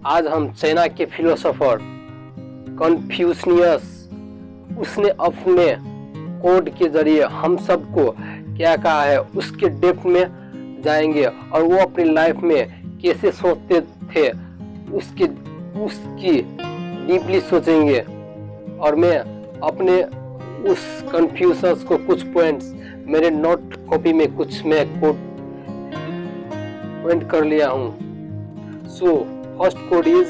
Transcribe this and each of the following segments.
आज हम चाइना के फिलोसोफर कन्फ्यूशियस, उसने अपने कोड के जरिए हम सबको क्या कहा है उसके डेप्थ में जाएंगे और वो अपनी लाइफ में कैसे सोचते थे उसकी डीपली सोचेंगे। और मैं अपने उस कन्फ्यूजन को कुछ पॉइंट्स मेरे नोट कॉपी में कुछ मैं कोड पॉइंट कर लिया हूँ। So first code is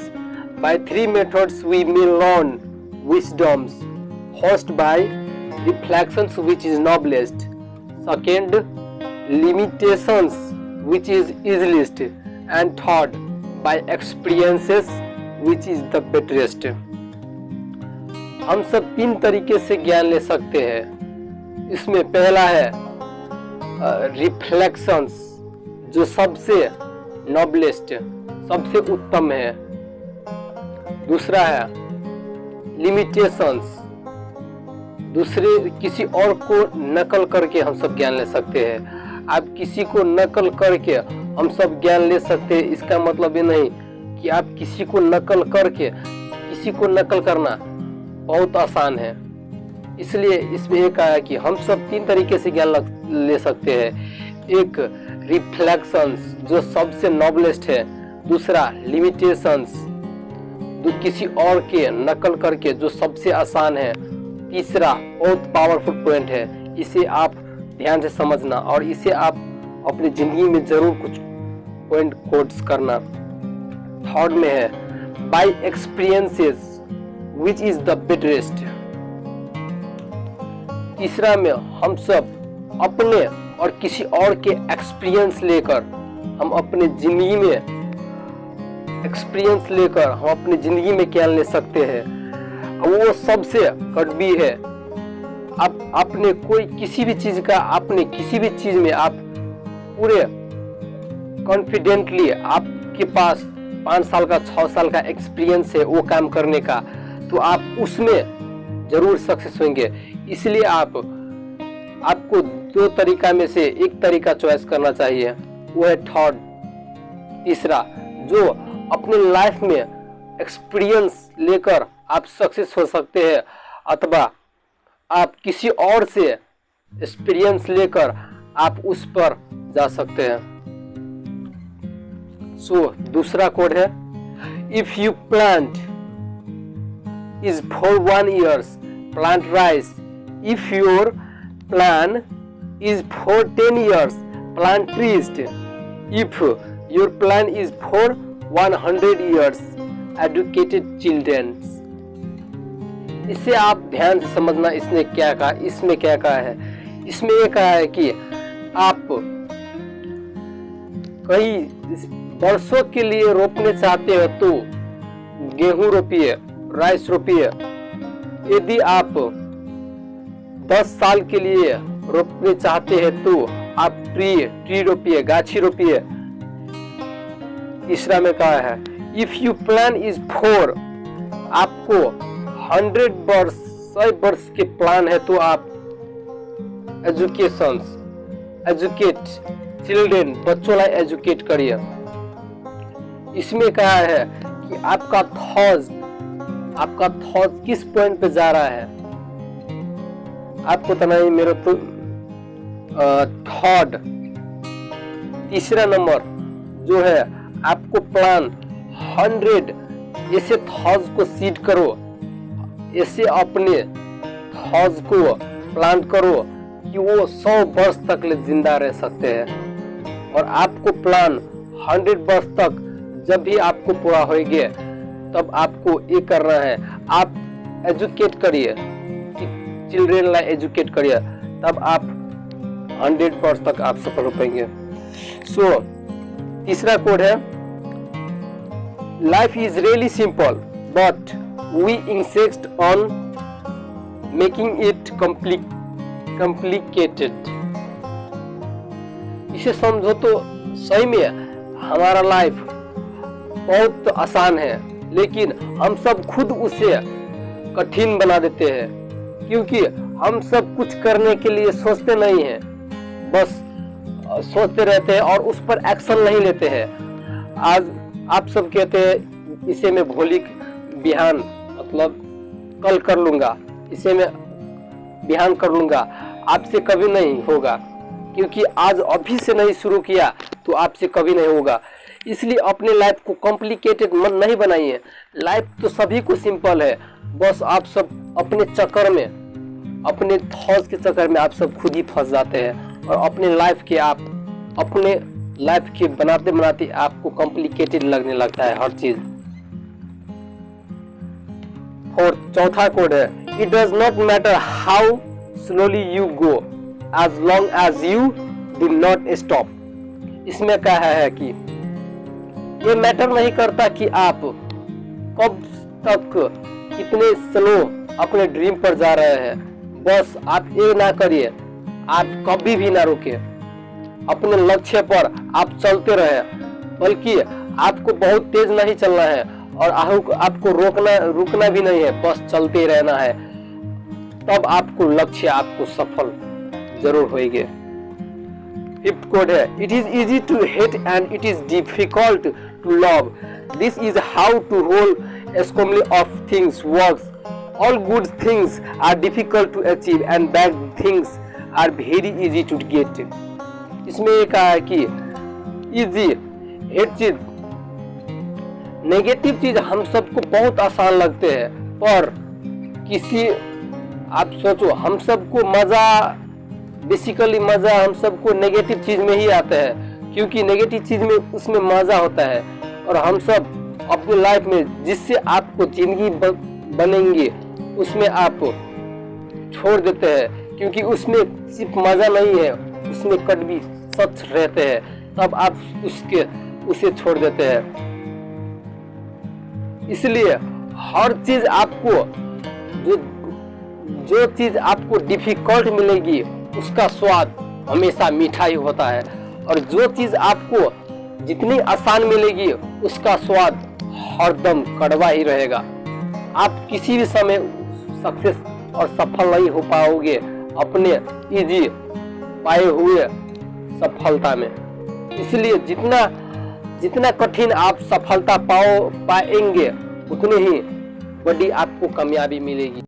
by 3 methods we may learn wisdoms. First, by reflections, which is noblest. Second, limitations, which is easiest. And third, by experiences, which is the betterest. हम सब 3 तरीके से ज्ञान ले सकते हैं। इसमें पहला है रिफ्लेक्शंस, जो सबसे नोबलेस्ट, सबसे उत्तम है। दूसरा है लिमिटेशंस, दूसरे किसी और को नकल करके हम सब ज्ञान ले सकते हैं। आप किसी को नकल करके हम सब ज्ञान ले सकते हैं, इसका मतलब ये नहीं कि आप किसी को नकल करके, किसी को नकल करना बहुत आसान है। इसलिए इसमें एक आया कि हम सब 3 तरीके से ज्ञान ले सकते हैं। एक रिफ्लेक्शंस, जो सबसे नोबलेस्ट है। दूसरा लिमिटेशंस, किसी और के नकल करके, जो सबसे आसान है। तीसरा बहुत पावरफुल पॉइंट है, इसे आप ध्यान से समझना और इसे आप अपनी जिंदगी में जरूर कुछ पॉइंट कोड्स करना। थर्ड में है by experiences which is the bettest. तीसरा में हम सब अपने और किसी और के एक्सपीरियंस लेकर हम अपने जिंदगी में हम अपनी जिंदगी में क्या ले सकते हैं, वो सबसे कड़वी है। आप आपने कोई किसी भी चीज का, आपने किसी भी चीज में आप पूरे कॉन्फिडेंटली, आपके पास 5 साल का 6 साल का एक्सपीरियंस है वो काम करने का, तो आप उसमें जरूर सक्सेस होंगे। इसलिए आपको 2 तरीका में से एक तरीका चॉइस करना चाहिए, वो है थर्ड, तीसरा, जो अपने लाइफ में एक्सपीरियंस लेकर आप सक्सेस हो सकते हैं, अथवा आप किसी और से एक्सपीरियंस लेकर आप उस पर जा सकते हैं। सो दूसरा कोड है if you plant is for 1 year, plant rice. If your plan is for 10 years, plant trees. If your plan is for 100 years, educated children. इसे आप ध्यान से समझना, इसने क्या कहा, इसमें क्या कहा है। इसमें ये कहा है कि आप कई वर्षों के लिए रोपने चाहते हो तो गेहूं रोपिए, राइस रोपिए। यदि आप 10 साल के लिए रोपने चाहते हैं तो आप ट्री रोपिए, गाछी रोपिए। तीसरा में कहा है if you plan is for, आपको 100 वर्ष, 100 वर्ष के प्लान है तो आप एजुकेट चिल्ड्रेन, बच्चों ला एजुकेट करिए। इसमें कहा है कि आपका थॉट किस पॉइंट पे जा रहा है। आपको तो नहीं, मेरा तो थर्ड, तीसरा नंबर जो है, आपको प्लान 100 ऐसे थॉट्स को सीड करो, ऐसे अपने थॉट्स को प्लान करो कि वो 100 वर्ष तक जिंदा रह सकते हैं। और आपको प्लान 100 वर्ष तक जब भी आपको पूरा होएगा, तब आपको ये करना है, आप एजुकेट करिए, चिल्ड्रेन ला एजुकेट करिए, तब आप 100 वर्ष तक आप सफल हो पाएंगे। सो तीसरा कोड है life is really simple but we insist on making it complicated. इसे समझो तो सही में हमारा लाइफ बहुत आसान है, लेकिन हम सब खुद उसे कठिन बना देते हैं, क्योंकि हम सब कुछ करने के लिए सोचते नहीं हैं, बस सोचते रहते हैं और उस पर एक्शन नहीं लेते हैं। आज आप सब कहते हैं इसे मैं भोली बिहान मतलब कल कर लूँगा, इसे मैं बिहान कर लूँगा, आपसे कभी नहीं होगा। क्योंकि आज अभी से नहीं शुरू किया तो आपसे कभी नहीं होगा। इसलिए अपने लाइफ को कॉम्प्लिकेटेड मन नहीं बनाइए। लाइफ तो सभी को सिंपल है, बस आप सब अपने चक्कर में, अपने थॉट्स के चक्कर में आप सब खुद ही फंस जाते हैं और अपने लाइफ के बनाते बनाते आपको कॉम्प्लिकेटेड लगने लगता है हर चीज। और चौथा कोड है, it does not matter how slowly you go as long as you do not stop. इसमें क्या है कि ये मैटर नहीं करता कि आप कब तक कितने स्लो अपने ड्रीम पर जा रहे हैं, बस आप ये ना करिए, आप कभी भी ना रुके, अपने लक्ष्य पर आप चलते रहे, बल्कि आपको बहुत तेज नहीं चलना है और आपको रुकना भी नहीं है, बस चलते रहना है। तब आपको लक्ष्य आपको सफल जरूर होएंगे। फिफ्थ कोड है, it is easy to hate and it is difficult to love, this is how to hold assembly of things works, all good things are difficult to achieve and bad things are very easy to get. इसमें ये कहा है कि easy hate चीज, negative चीज हम सबको बहुत आसान लगते हैं, पर आप सोचो, हम सबको बेसिकली मजा हम सबको नेगेटिव चीज में ही आता है, क्योंकि नेगेटिव चीज में उसमें मजा होता है। और हम सब अपनी लाइफ में जिससे आपको जिंदगी बनेंगे उसमें आप छोड़ देते हैं, क्योंकि उसमें सिर्फ मजा नहीं है, उसमें कड़वी सच रहते हैं, तब आप उसे छोड़ देते हैं। इसलिए हर चीज आपको जो चीज आपको डिफिकल्ट मिलेगी उसका स्वाद हमेशा मीठा ही होता है, और जो चीज आपको जितनी आसान मिलेगी उसका स्वाद हरदम कड़वा ही रहेगा। आप किसी भी समय सक्सेस और सफल नहीं हो पाओगे अपने इजी पाए हुए सफलता में। इसलिए जितना कठिन आप सफलता पाएंगे उतनी ही बड़ी आपको कामयाबी मिलेगी।